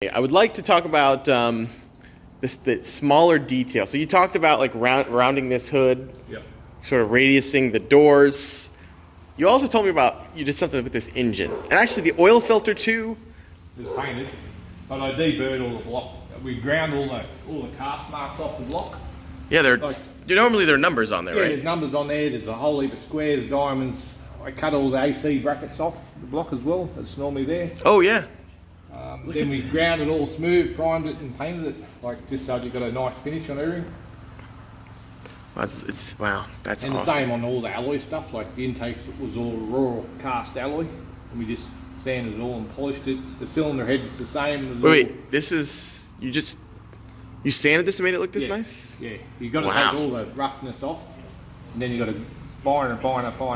I would like to talk about the smaller detail. So you talked about like rounding this hood, Yep. sort of radiusing the doors. You also told me about you did something with this engine, and actually the oil filter too. It's painted, but I deburred all the block. We ground all the cast marks off the block. Yeah, Like- normally there are numbers on there, Yeah, right? there's numbers on there. There's a whole heap of squares, diamonds. I cut all the AC brackets off the block as well. That's normally there. Oh yeah. Then we ground it all smooth, primed it, and painted it, like just so you got a nice finish on everything. Wow, that's And awesome. the same on all the alloy stuff. Like the intakes was all raw cast alloy, and we just sanded it all and polished it. The cylinder head's the same. Wait, this is you sanded this and made it look this Yeah. nice? Yeah, you got to Wow. take all the roughness off, and then you got to finer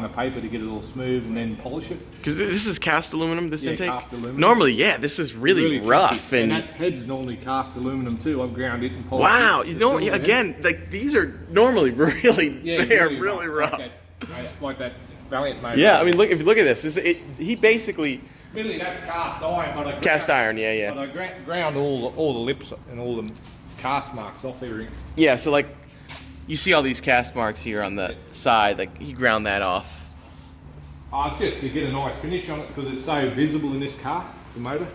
paper to get it all smooth, and then polish it. Because this is cast aluminum. This Yeah, intake. cast aluminum. Normally, yeah, this is really rough tricky. and. that head's normally cast aluminum too. I've ground it and polished Wow, it. you The know, cylinder head. again, like these are normally really, Yeah, they are really rough. Like that Valiant motor. Yeah, I mean, look if you look at this, he basically Really, that's cast iron, but I cast iron, yeah. But I ground all the lips and all the cast marks off everything. Yeah, so like, you see all these cast marks here on the side, like he ground that off. It's just to get a nice finish on it because it's so visible in this car, the motor.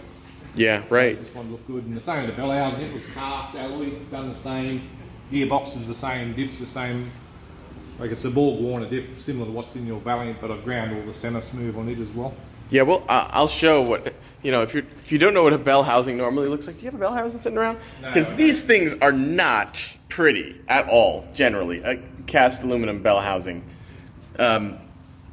Yeah, right. This one looked good, and the same with the bell housing. It was cast alloy, done the same. Gearbox is the same, diff's the same. Like it's a Borg Warner diff, similar to what's in your Valiant, but I've ground all the center smooth on it as well. Yeah, well, I'll show what, if you don't know what a bell housing normally looks like, do you have a bell housing sitting around? No, Because no. these things are not pretty at all, generally, a cast aluminum bell housing.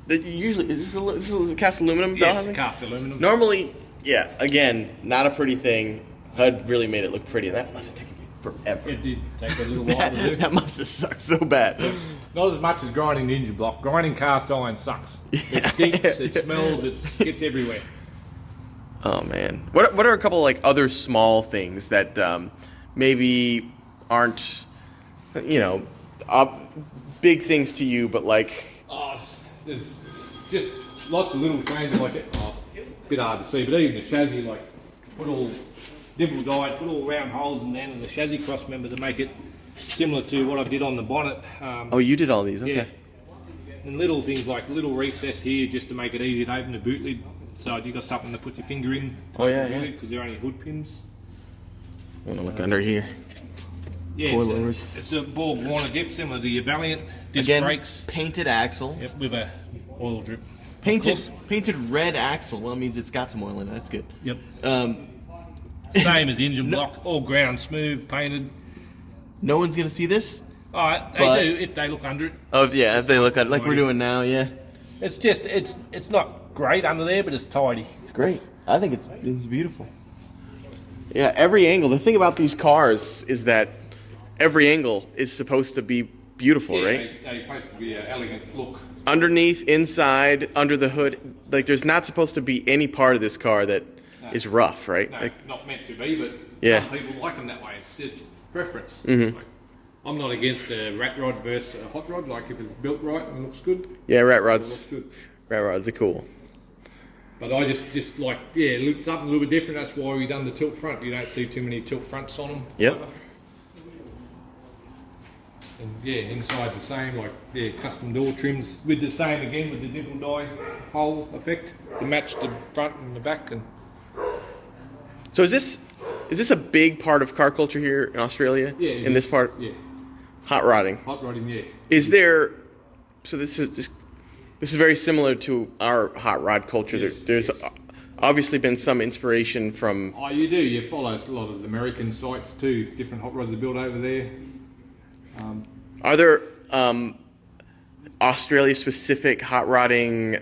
Usually, is this a cast aluminum bell Yes, housing? cast aluminum. Normally, yeah, again, not a pretty thing. HUD really made it look pretty, and that must have taken me forever. It did take a little while to do. That must have sucked so bad. Not as much as grinding the engine block. Grinding cast iron sucks. It stinks, it smells, it gets everywhere. Oh man, what are a couple like other small things that maybe aren't, big things to you, but like There's just lots of little changes like it. A bit hard to see, but even the chassis, like put all dimple dyed, put all round holes in the end of the chassis cross member to make it similar to what I did on the bonnet. Oh, you did all these, okay. Yeah. And little things like little recess here just to make it easy to open the boot lid. So you got something to put your finger in. Oh, yeah, yeah. Because they're only hood pins. I want to look under here. Yeah, Coilovers. it's a Borg Warner diff similar to your Valiant. Disc Again, brakes. painted axle. Yep, with a oil drip. Painted red axle. Well, it means it's got some oil in it. That's good. Yep. Um, Same as the engine block, all ground smooth, painted. no one's gonna see this. Alright, they But- do if they look under it. Oh yeah, if they look at it like we're doing now, yeah. It's just it's not great under there, but it's tidy. It's great. I think it's beautiful. Yeah, every angle. The thing about these cars is that every angle is supposed to be beautiful, right? They're supposed to be an elegant look. Underneath, inside, under the hood, like there's not supposed to be any part of this car that is rough, right? No, Like, not meant to be, but Yeah. some people like them that way. It's preference. Mhm. Like, I'm not against a rat rod versus a hot rod. Like if it's built right and looks good, yeah, rat it rods. looks good. Rat rods are cool. But I just like it looks something a little bit different. That's why we done the tilt front. You don't see too many tilt fronts on them. Yep. And yeah, inside's the same, like custom door trims with the same again with the dimple die hole effect to match the front and the back. And So is this a big part of car culture here in Australia? yeah, In this part, yeah, hot rodding. hot rodding, yeah. Is there? So this is very similar to our hot rod culture. Yes. There's obviously been some inspiration from. Oh, you do. You follow a lot of the American sites too. Different hot rods are built over there. Are there Australia-specific hot rodding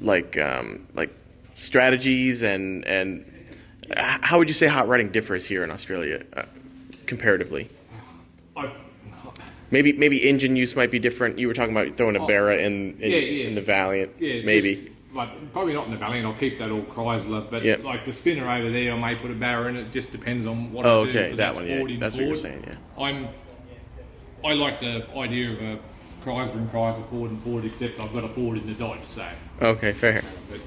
like strategies and how would you say hot rodding differs here in Australia comparatively? I've, Maybe engine use might be different. You were talking about throwing a Barra in the Valiant, yeah, maybe. just, like probably not in the Valiant. I'll keep that all Chrysler, but Yep. like the spinner over there, I may put a Barra in. It just depends on what Oh, I do. okay, 'Cause that that's one. Yeah, 40 that's what you're Ford. saying. Yeah. I like the idea of a Chrysler and Chrysler, Ford and Ford, except I've got a Ford in the Dodge, so. Okay, fair. But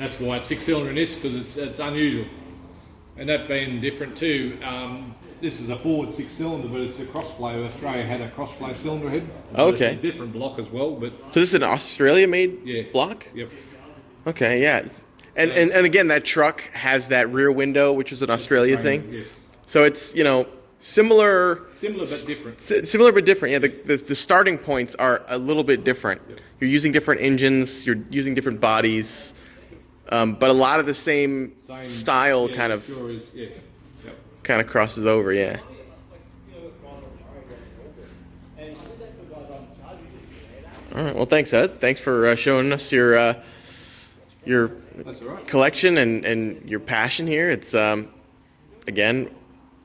That's why it's 6-cylinder in this, because it's unusual. And that being different too, this is a Ford 6-cylinder, but it's a Crossflow. Australia had a Crossflow cylinder head. But Okay. It's a different block as well, but So this is an Australia-made yeah. block? Yep. Okay, yeah. And again, that truck has that rear window, which is an Australia thing. Yes. So it's, you know, similar Similar but different. similar but different. Yeah, the starting points are a little bit different. Yep. You're using different engines, you're using different bodies, but a lot of the same style yeah, kind of sure is, yeah. Yep. kind of crosses over. Yeah. All right. Well, thanks, Ed. Thanks for showing us your That's all right. collection and your passion here. It's again,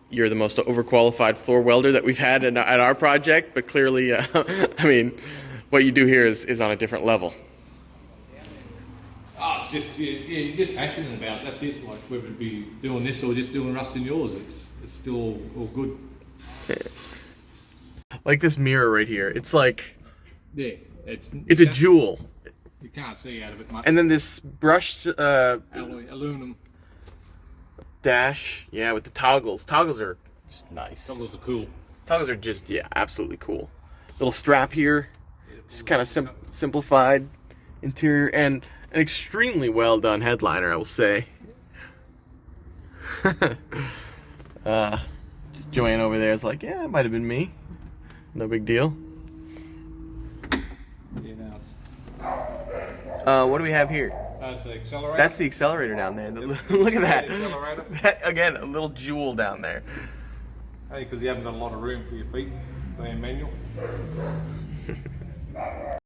you're the most overqualified floor welder that we've had at our project, but clearly, I mean, what you do here is on a different level. Oh, it's just you're just passionate about it. That's it. Like whether it be doing this or just doing rust in yours, it's still all good. Like this mirror right here, it's like Yeah, it's a jewel. You can't see out of it much. And then this brushed Alloy, aluminum. dash, yeah, with the toggles. Toggles are just nice. Toggles are cool. Toggles are just, yeah, absolutely cool. Little strap here, just kind of simplified interior, and an extremely well done headliner, I will say. Joanne over there is like, yeah, it might have been me. No big deal. Yeah, now it's, What do we have here? that's the accelerator. That's the accelerator down there. Look at that. Accelerator. That. Again, a little jewel down there. Hey, because you haven't got a lot of room for your feet being manual.